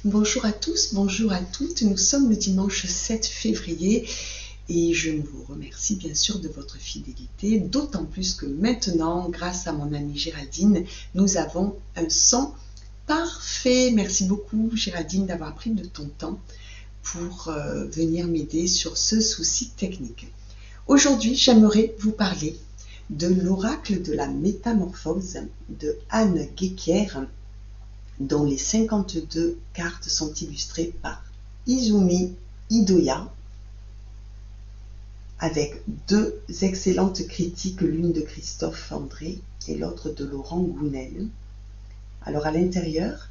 Bonjour à tous, bonjour à toutes. Nous sommes le dimanche 7 février et je vous remercie bien sûr de votre fidélité, d'autant plus que maintenant, grâce à mon amie Géraldine, nous avons un son parfait. Merci beaucoup Géraldine d'avoir pris de ton temps pour venir m'aider sur ce souci technique. Aujourd'hui, j'aimerais vous parler de l'oracle de la métamorphose de Anne Guéquière, dont les 52 cartes sont illustrées par Izumi Idoya, avec deux excellentes critiques, l'une de Christophe André et l'autre de Laurent Gounel. Alors à l'intérieur,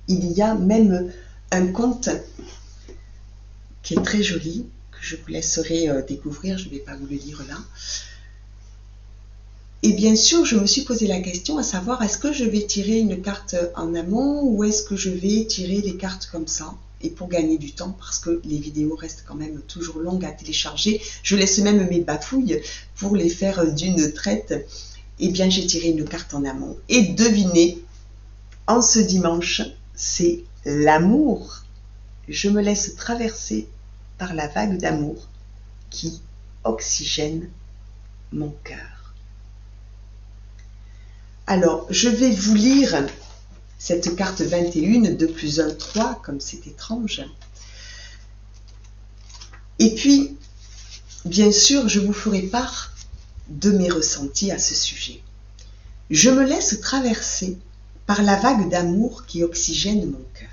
il y a même un conte qui est très joli, que je vous laisserai découvrir, je ne vais pas vous le lire là. Et bien sûr, je me suis posé la question à savoir, est-ce que je vais tirer une carte en amont ou est-ce que je vais tirer les cartes comme ça? Et pour gagner du temps, parce que les vidéos restent quand même toujours longues à télécharger, je laisse même mes bafouilles pour les faire d'une traite. Eh bien, j'ai tiré une carte en amont. Et devinez, en ce dimanche, c'est l'amour. Je me laisse traverser par la vague d'amour qui oxygène mon cœur. Alors, je vais vous lire cette carte 21, 2 plus 1, 3, comme c'est étrange. Et puis, bien sûr, je vous ferai part de mes ressentis à ce sujet. Je me laisse traverser par la vague d'amour qui oxygène mon cœur.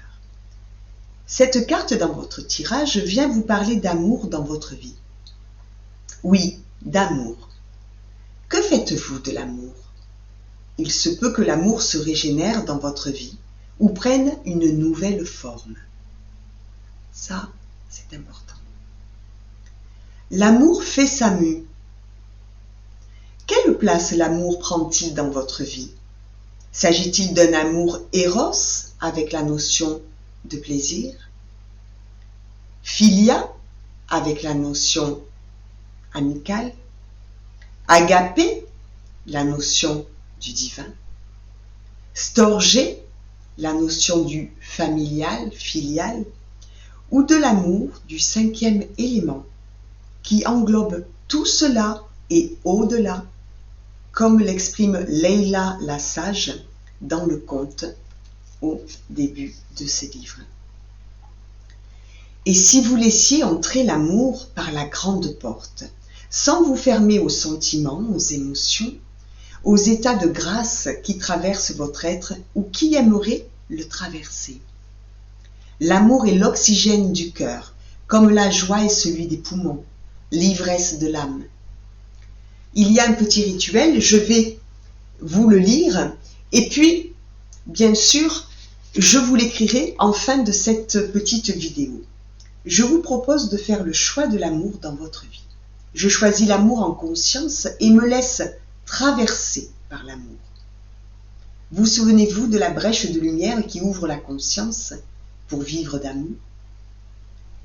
Cette carte dans votre tirage vient vous parler d'amour dans votre vie. Oui, d'amour. Que faites-vous de l'amour ? Il se peut que l'amour se régénère dans votre vie ou prenne une nouvelle forme. Ça, c'est important. L'amour fait sa mue. Quelle place l'amour prend-il dans votre vie? S'agit-il d'un amour éros avec la notion de plaisir? Philia avec la notion amicale? Agapé, la notion du divin? Storgé, la notion du familial, filial, ou de l'amour du 5e élément, qui englobe tout cela et au-delà, comme l'exprime Leila la sage dans le conte au début de ce livre. Et si vous laissiez entrer l'amour par la grande porte, sans vous fermer aux sentiments, aux émotions, aux états de grâce qui traversent votre être ou qui aimeraient le traverser. L'amour est l'oxygène du cœur, comme la joie est celui des poumons, l'ivresse de l'âme. Il y a un petit rituel, je vais vous le lire, et puis, bien sûr, je vous l'écrirai en fin de cette petite vidéo. Je vous propose de faire le choix de l'amour dans votre vie. Je choisis l'amour en conscience et me laisse traversé par l'amour. Vous souvenez-vous de la brèche de lumière qui ouvre la conscience pour vivre d'amour?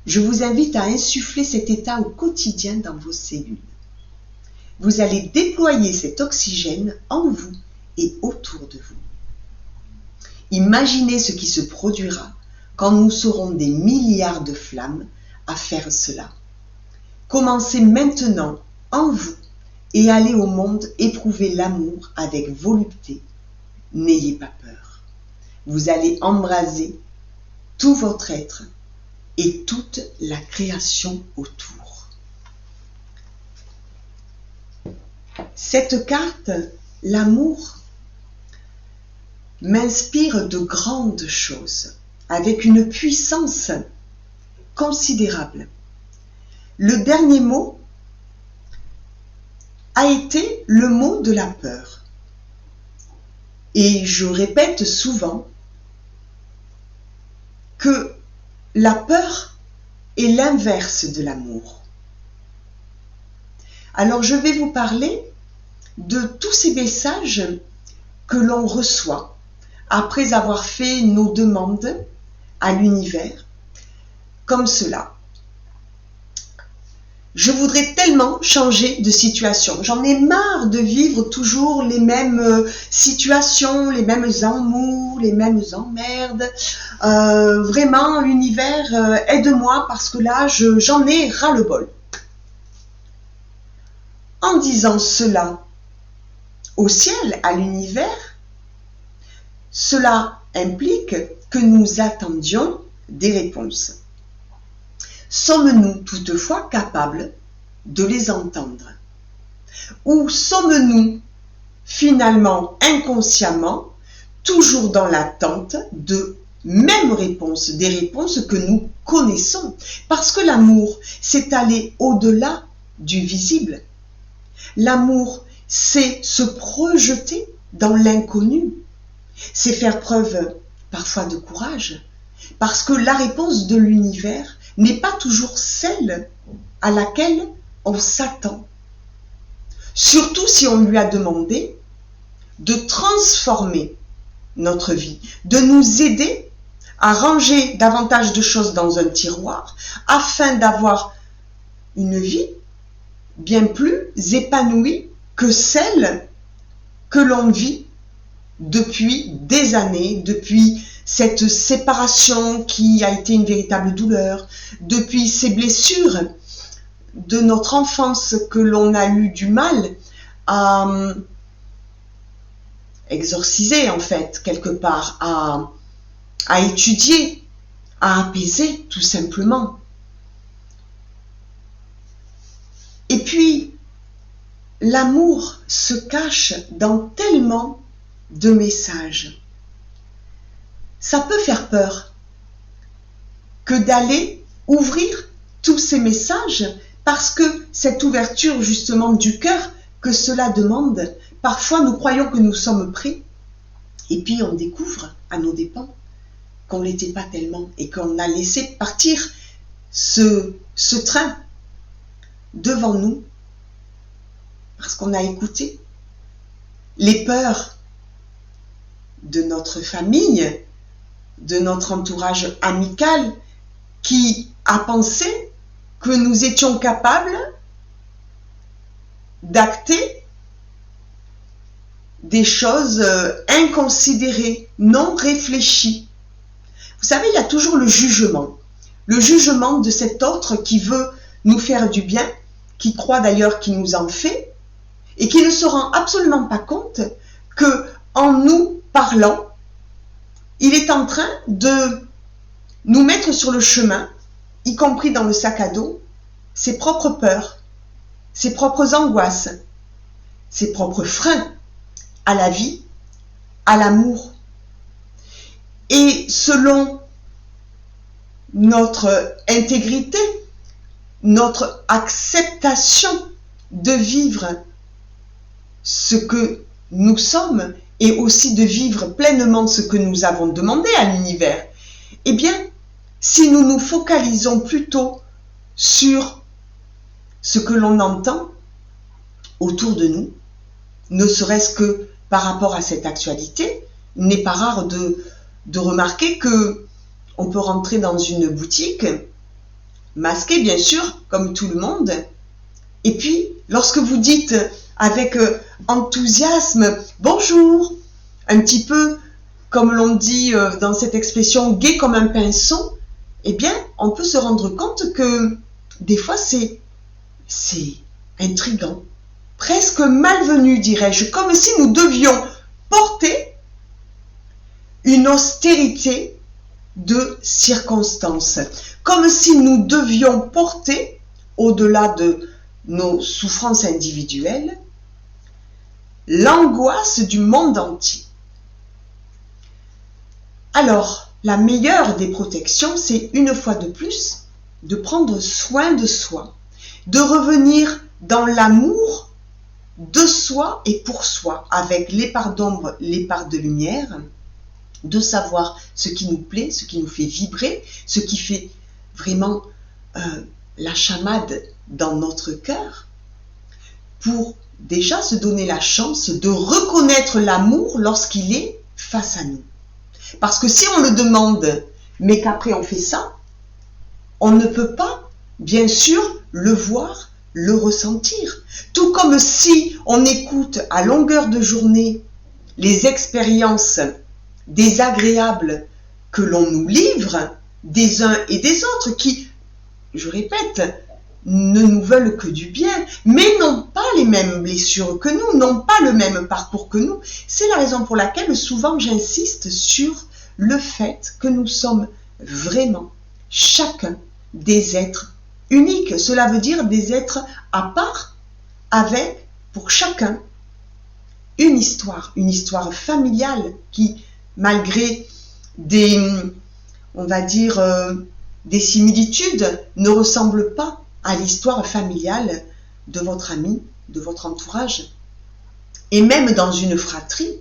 Je vous invite à insuffler cet état au quotidien dans vos cellules. Vous allez déployer cet oxygène en vous et autour de vous. Imaginez ce qui se produira quand nous serons des milliards de flammes à faire cela. Commencez maintenant en vous et allez au monde éprouver l'amour avec volupté. N'ayez pas peur. Vous allez embraser tout votre être et toute la création autour. Cette carte, l'amour, m'inspire de grandes choses, avec une puissance considérable. Le dernier mot a été le mot de la peur. Et je répète souvent que la peur est l'inverse de l'amour. Alors je vais vous parler de tous ces messages que l'on reçoit après avoir fait nos demandes à l'univers, comme cela. je voudrais tellement changer de situation. J'en ai marre de vivre toujours les mêmes situations, les mêmes amours, les mêmes emmerdes. Vraiment, l'univers, aide-moi parce que là, j'en ai ras-le-bol. En disant cela au ciel, à l'univers, cela implique que nous attendions des réponses. Sommes-nous toutefois capables de les entendre? Ou sommes-nous finalement inconsciemment toujours dans l'attente de mêmes réponses, des réponses que nous connaissons? Parce que l'amour, c'est aller au-delà du visible. L'amour, c'est se projeter dans l'inconnu. C'est faire preuve parfois de courage, parce que la réponse de l'univers n'est pas toujours celle à laquelle on s'attend. Surtout si on lui a demandé de transformer notre vie, de nous aider à ranger davantage de choses dans un tiroir afin d'avoir une vie bien plus épanouie que celle que l'on vit depuis des années, depuis cette séparation qui a été une véritable douleur, depuis ces blessures de notre enfance que l'on a eu du mal à exorciser en fait, quelque part, à étudier, à apaiser tout simplement. Et puis, l'amour se cache dans tellement de messages. Ça peut faire peur que d'aller ouvrir tous ces messages parce que cette ouverture justement du cœur que cela demande, parfois nous croyons que nous sommes prêts et puis on découvre à nos dépens qu'on ne l'était pas tellement et qu'on a laissé partir ce train devant nous parce qu'on a écouté les peurs de notre famille, de notre entourage amical qui a pensé que nous étions capables d'acter des choses inconsidérées, non réfléchies. Vous savez, il y a toujours le jugement de cet autre qui veut nous faire du bien, qui croit d'ailleurs qu'il nous en fait, et qui ne se rend absolument pas compte que en nous parlant, il est en train de nous mettre sur le chemin, y compris dans le sac à dos, ses propres peurs, ses propres angoisses, ses propres freins à la vie, à l'amour. Et selon notre intégrité, notre acceptation de vivre ce que nous sommes et aussi de vivre pleinement ce que nous avons demandé à l'univers, eh bien, si nous nous focalisons plutôt sur ce que l'on entend autour de nous, ne serait-ce que par rapport à cette actualité, il n'est pas rare de remarquer que on peut rentrer dans une boutique, masqué bien sûr, comme tout le monde, et puis lorsque vous dites avec enthousiasme « bonjour », un petit peu comme l'on dit dans cette expression « gai comme un pinson », eh bien, on peut se rendre compte que des fois c'est intriguant, presque malvenu, dirais-je, comme si nous devions porter une austérité de circonstances, comme si nous devions porter, au-delà de nos souffrances individuelles, l'angoisse du monde entier. Alors, la meilleure des protections, c'est une fois de plus de prendre soin de soi, de revenir dans l'amour de soi et pour soi, avec les parts d'ombre, les parts de lumière, de savoir ce qui nous plaît, ce qui nous fait vibrer, ce qui fait vraiment la chamade dans notre cœur, pour déjà se donner la chance de reconnaître l'amour lorsqu'il est face à nous. Parce que si on le demande, mais qu'après on fait ça, on ne peut pas, bien sûr, le voir, le ressentir. Tout comme si on écoute à longueur de journée les expériences désagréables que l'on nous livre des uns et des autres qui, je répète, ne nous veulent que du bien, mais n'ont pas les mêmes blessures que nous, n'ont pas le même parcours que nous. C'est la raison pour laquelle souvent j'insiste sur le fait que nous sommes vraiment chacun des êtres uniques. Cela veut dire des êtres à part, avec pour chacun une histoire familiale qui, malgré on va dire, des similitudes, ne ressemble pas à l'histoire familiale de votre ami, de votre entourage. Et même dans une fratrie,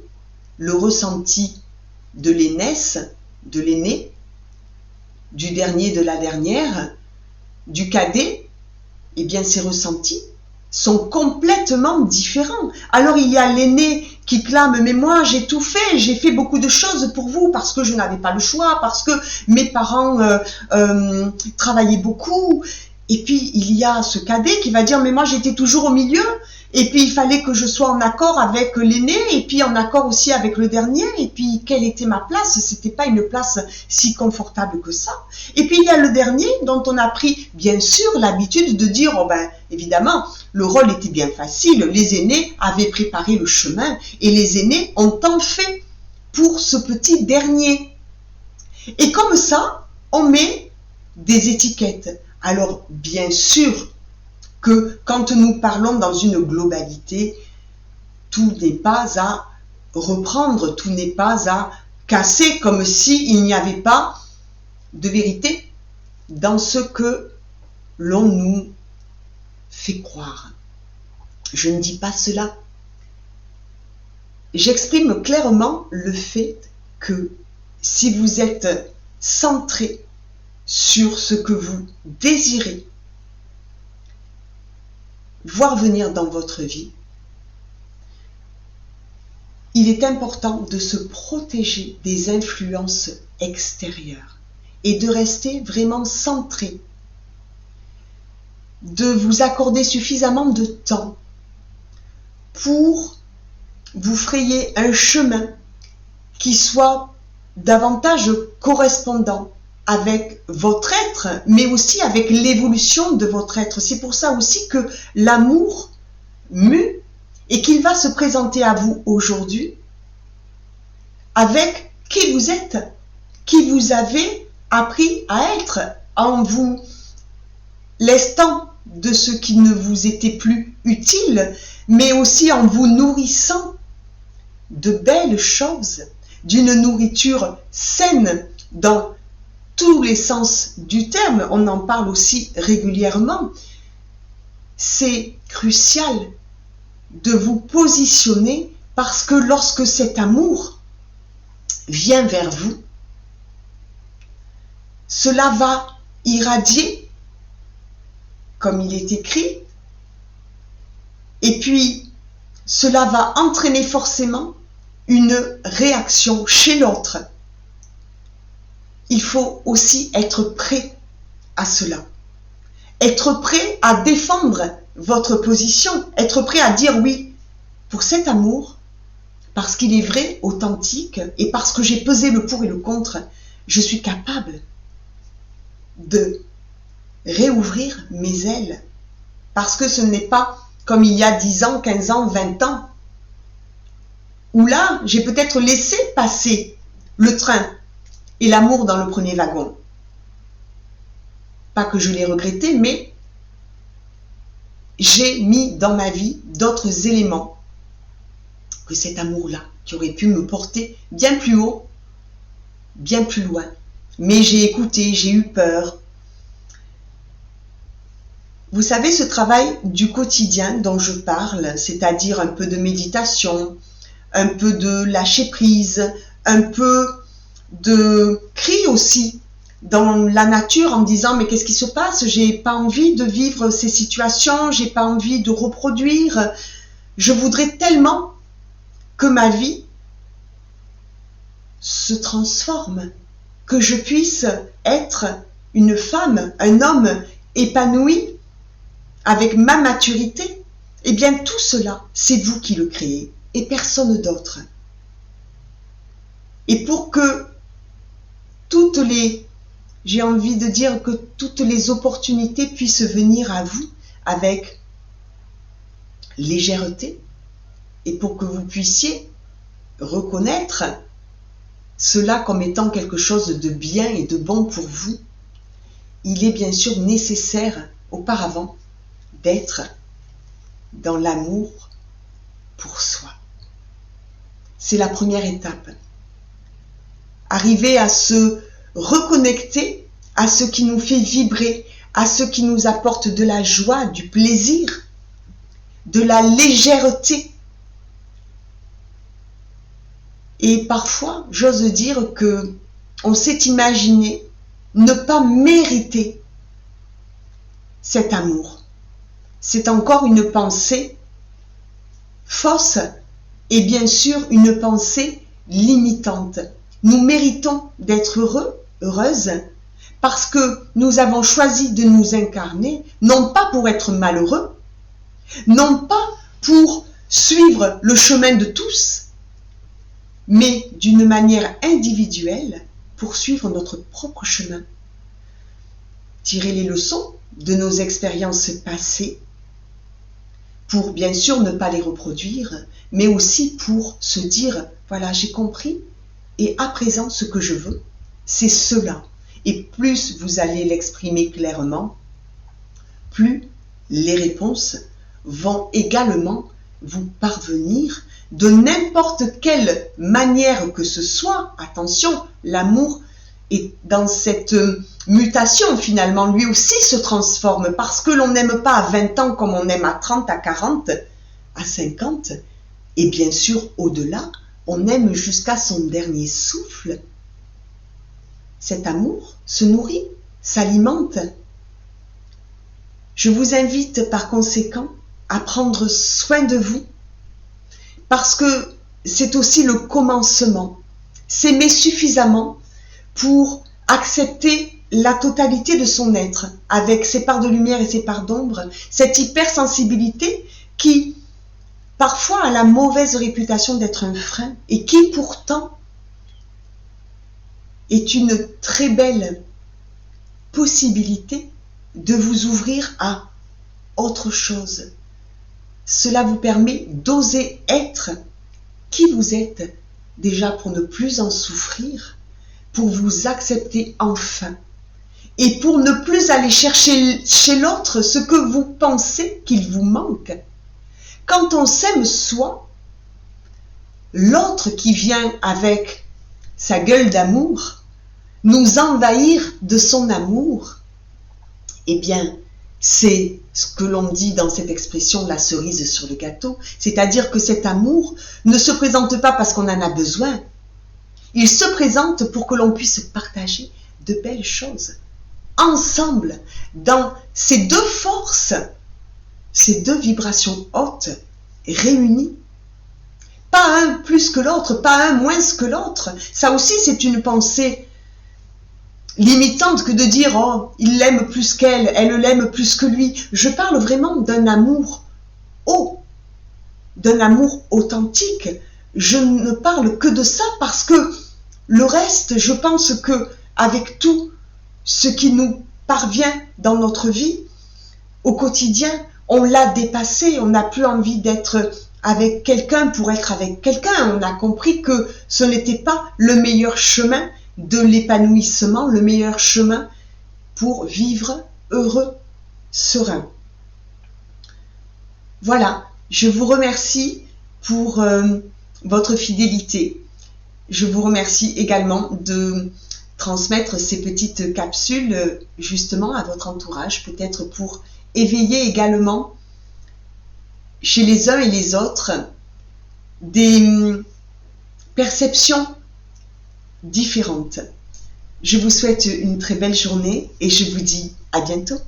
le ressenti de l'aînesse, de l'aîné, du dernier, de la dernière, du cadet, eh bien ces ressentis sont complètement différents. Alors il y a l'aîné qui clame, mais moi j'ai tout fait, j'ai fait beaucoup de choses pour vous parce que je n'avais pas le choix, parce que mes parents travaillaient beaucoup. Et puis il y a ce cadet qui va dire, mais moi j'étais toujours au milieu, et puis il fallait que je sois en accord avec l'aîné, et puis en accord aussi avec le dernier, et puis quelle était ma place? C'était pas une place si confortable que ça. Et puis il y a le dernier dont on a pris bien sûr l'habitude de dire, oh ben évidemment, le rôle était bien facile, les aînés avaient préparé le chemin, et les aînés ont tant fait pour ce petit dernier. Et comme ça, on met des étiquettes. Alors, bien sûr que quand nous parlons dans une globalité, tout n'est pas à reprendre, tout n'est pas à casser, comme s'il n'y avait pas de vérité dans ce que l'on nous fait croire. Je ne dis pas cela. J'exprime clairement le fait que si vous êtes centré sur ce que vous désirez voir venir dans votre vie, il est important de se protéger des influences extérieures et de rester vraiment centré, de vous accorder suffisamment de temps pour vous frayer un chemin qui soit davantage correspondant avec votre être, mais aussi avec l'évolution de votre être. C'est pour ça aussi que l'amour mue et qu'il va se présenter à vous aujourd'hui avec qui vous êtes, qui vous avez appris à être, en vous lestant de ce qui ne vous était plus utile, mais aussi en vous nourrissant de belles choses, d'une nourriture saine dans tous les sens du terme. On en parle aussi régulièrement. C'est crucial de vous positionner parce que lorsque cet amour vient vers vous, cela va irradier, comme il est écrit, et puis cela va entraîner forcément une réaction chez l'autre. Il faut aussi être prêt à cela. Être prêt à défendre votre position. Être prêt à dire oui pour cet amour, parce qu'il est vrai, authentique, et parce que j'ai pesé le pour et le contre, je suis capable de réouvrir mes ailes. Parce que ce n'est pas comme il y a 10 ans, 15 ans, 20 ans, où là, j'ai peut-être laissé passer le train et l'amour dans le premier wagon. Pas que je l'ai regretté, mais j'ai mis dans ma vie d'autres éléments que cet amour-là, qui aurait pu me porter bien plus haut, bien plus loin. Mais j'ai écouté, j'ai eu peur. Vous savez, ce travail du quotidien dont je parle, c'est-à-dire un peu de méditation, un peu de lâcher prise, un peu de cri aussi dans la nature en disant mais qu'est-ce qui se passe, j'ai pas envie de vivre ces situations, j'ai pas envie de reproduire, je voudrais tellement que ma vie se transforme, que je puisse être une femme, un homme épanoui, avec ma maturité, eh bien tout cela, c'est vous qui le créez et personne d'autre. Et pour que j'ai envie de dire que toutes les opportunités puissent venir à vous avec légèreté et pour que vous puissiez reconnaître cela comme étant quelque chose de bien et de bon pour vous, il est bien sûr nécessaire auparavant d'être dans l'amour pour soi. C'est la première étape. Arriver à se reconnecter à ce qui nous fait vibrer, à ce qui nous apporte de la joie, du plaisir, de la légèreté. Et parfois, j'ose dire que on s'est imaginé ne pas mériter cet amour. C'est encore une pensée fausse et bien sûr une pensée limitante. Nous méritons d'être heureux, heureuses, parce que nous avons choisi de nous incarner, non pas pour être malheureux, non pas pour suivre le chemin de tous, mais d'une manière individuelle pour suivre notre propre chemin. Tirer les leçons de nos expériences passées, pour bien sûr ne pas les reproduire, mais aussi pour se dire, voilà, j'ai compris, et à présent, ce que je veux, c'est cela. Et plus vous allez l'exprimer clairement, plus les réponses vont également vous parvenir de n'importe quelle manière que ce soit. Attention, l'amour est dans cette mutation finalement. Lui aussi se transforme parce que l'on n'aime pas à 20 ans comme on aime à 30, à 40, à 50. Et bien sûr, au-delà, on aime jusqu'à son dernier souffle. Cet amour se nourrit, s'alimente. Je vous invite par conséquent à prendre soin de vous parce que c'est aussi le commencement. S'aimer suffisamment pour accepter la totalité de son être avec ses parts de lumière et ses parts d'ombre, cette hypersensibilité qui parfois a la mauvaise réputation d'être un frein et qui pourtant est une très belle possibilité de vous ouvrir à autre chose. Cela vous permet d'oser être qui vous êtes, déjà pour ne plus en souffrir, pour vous accepter enfin, et pour ne plus aller chercher chez l'autre ce que vous pensez qu'il vous manque. Quand on s'aime soi, l'autre qui vient avec sa gueule d'amour, nous envahir de son amour, eh bien, c'est ce que l'on dit dans cette expression, la cerise sur le gâteau, c'est-à-dire que cet amour ne se présente pas parce qu'on en a besoin, il se présente pour que l'on puisse partager de belles choses, ensemble, dans ces deux forces, ces deux vibrations hautes, réunies. Pas un plus que l'autre, pas un moins que l'autre. Ça aussi, c'est une pensée limitante que de dire « Oh, il l'aime plus qu'elle, elle l'aime plus que lui ». Je parle vraiment d'un amour haut, d'un amour authentique. Je ne parle que de ça parce que le reste, je pense que avec tout ce qui nous parvient dans notre vie, au quotidien, on l'a dépassé, on n'a plus envie d'être avec quelqu'un pour être avec quelqu'un. On a compris que ce n'était pas le meilleur chemin de l'épanouissement, le meilleur chemin pour vivre heureux, serein. Voilà, je vous remercie pour votre fidélité. Je vous remercie également de transmettre ces petites capsules justement à votre entourage, peut-être pour éveiller également chez les uns et les autres des perceptions différentes. Je vous souhaite une très belle journée et je vous dis à bientôt.